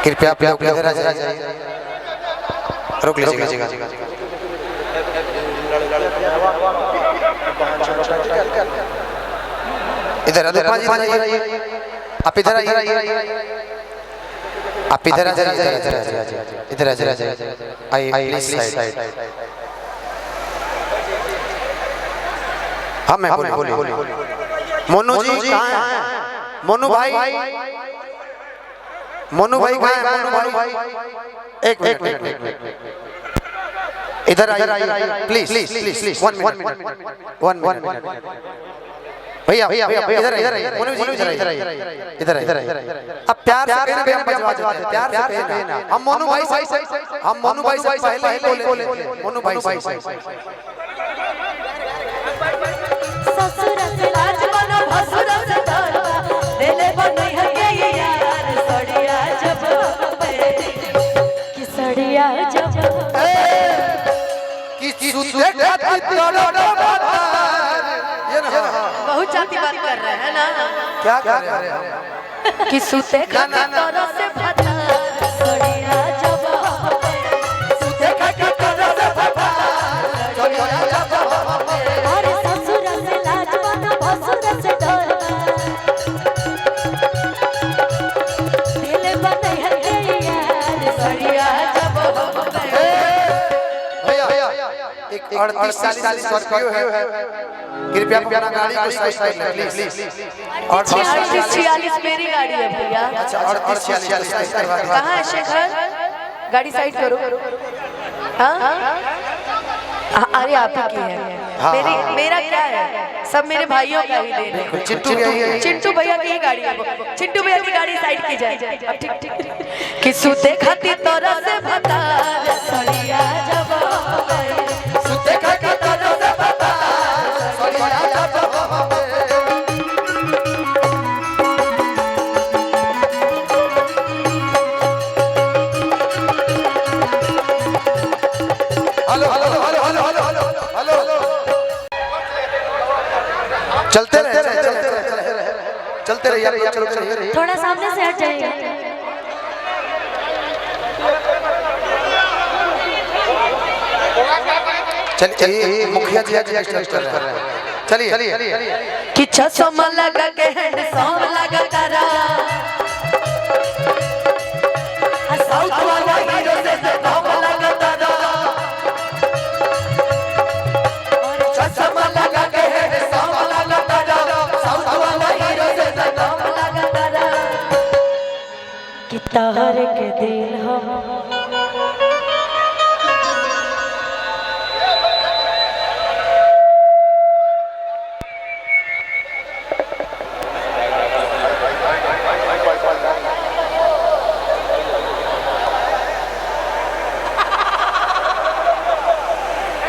कृपया आप लोग इधर आ जाइए, रोक लीजिएगा। इधर आप इधर आइए, आप इधर आ जाइए, इधर आ जाइए, आइए प्लीज साइड। हाँ मैं बोलिए। मोनू जी कहाँ हैं? मोनू भाई कहाँ हैं? मोनू भाई एक मिनट इधर आइए प्लीज 1 मिनट भैया इधर आइए। मोनू जी इधर आइए। अब प्यार से कहना, हम बजवा देते हैं, प्यार से कहना। हम मोनू भाई से पहले ही बोले मोनू भाई से। ससुर से लाज बनो भसुर से डरवा देले बनई है के यार सड़िया जब कि सड़िया जब कि सुते खाती तोड़ो ये ना बहुत जाति बात कर रहे हैं ना, क्या कर रहे हैं कि सुते खाती तोरो से फटा सड़िया जब सुते खाती तोरो से फटा सड़िया जब अरे ससुर से लाज बनो भसुर से डरवा दिल बनई है के यार सड़िया जब एक 38-40 स्कॉर्पियो है, कृपया अपना गाड़ी को साइड में प्लीज। और 46 मेरी गाड़ी है भैया। अच्छा 38-46 कहाँ है शेखर? गाड़ी साइड करो। हाँ अरे आप ही की है, मेरा क्या है, सब मेरे भाइयों का ही देन है। चिंटू भैया की गाड़ी है, चिंटू भैया की गाड़ी साइड की जाए। ठीक कि सुते खाती तोरा से भता सड़िया जब सुते खाती तोरा से भता सड़िया जब हेलो चलते रहिए। थोड़ा सामने से हट जाइए। चलिए मुखिया जी एक्सटेंड कर रहे हैं, चलिए कि चश्मा लगा के हैंडसम लगा करा साउथ वाला हीरो से दम लगा करा और चश्मा लगा के हैंडसम लगा करा साउथ वाला हीरो से दम लगा करा कि तार के दिल हम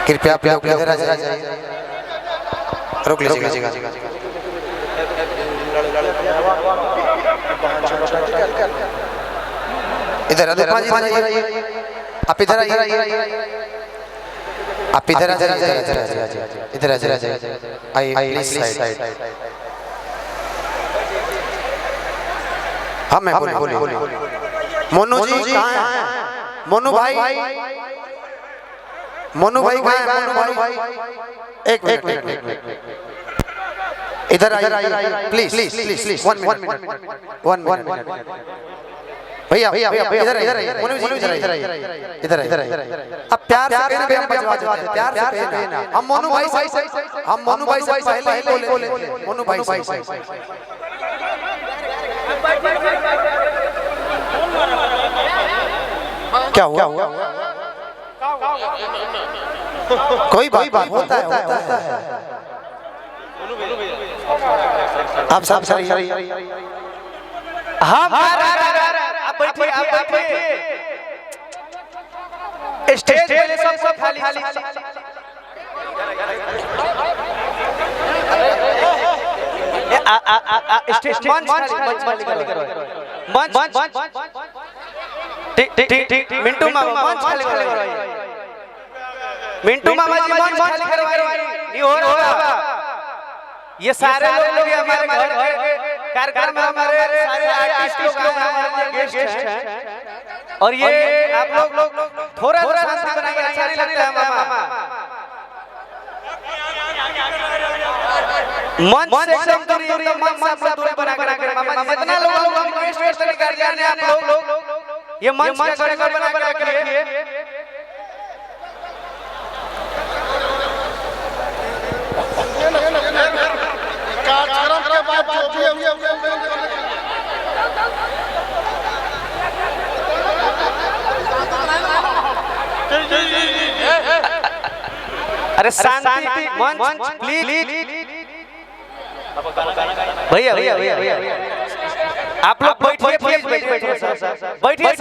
कृपया आप लोग इधर आ जाइए, रोक लीजिएगा। इधर आप इधर आइए, आप इधर आ जाइए, आइए प्लीज साइड। हाँ मैं बोलिए। मोनू जी कहाँ हैं? मोनू भाई कहाँ हैं? मोनू भाई एक मिनट इधर आइए प्लीज 1 मिनट भैया इधर आइए। मोनू जी इधर आइए। अब प्यार से कहना, हम बजवा देते हैं, प्यार से कहना। हम मोनू भाई से पहले ही बोले मोनू भाई से। क्या हुआ? कोई बात होता है। आप सब सही आप बैठिए स्टेज पहले सब खाली स्टेज मंच खाली करो। ठीक मिंटू मामा मंच खाली करो। मिंटू मामा जी मंच खाली करवाइए, नहीं हो रहा। ये सारे लोग हमारे घर कार्यक्रम में हमारे सारे आर्टिस्ट लोग हमारे गेस्ट हैं। और ये आप लोग थोड़ा शांति बनाइए, अच्छा नहीं लगता है मामा। मंच से एकदम दूरी, एकदम मंच से आप लोग दूरी बना कर मामा, जितना लोग हम रिक्वेस्ट कर रहे हैं आप लोग ये मंच का गड़बड़ बना कर रखिए। कार्यक्रम के बाद जो भी अरे शांति मंच प्लीज भैया आप लोग बैठिए, बैठिए।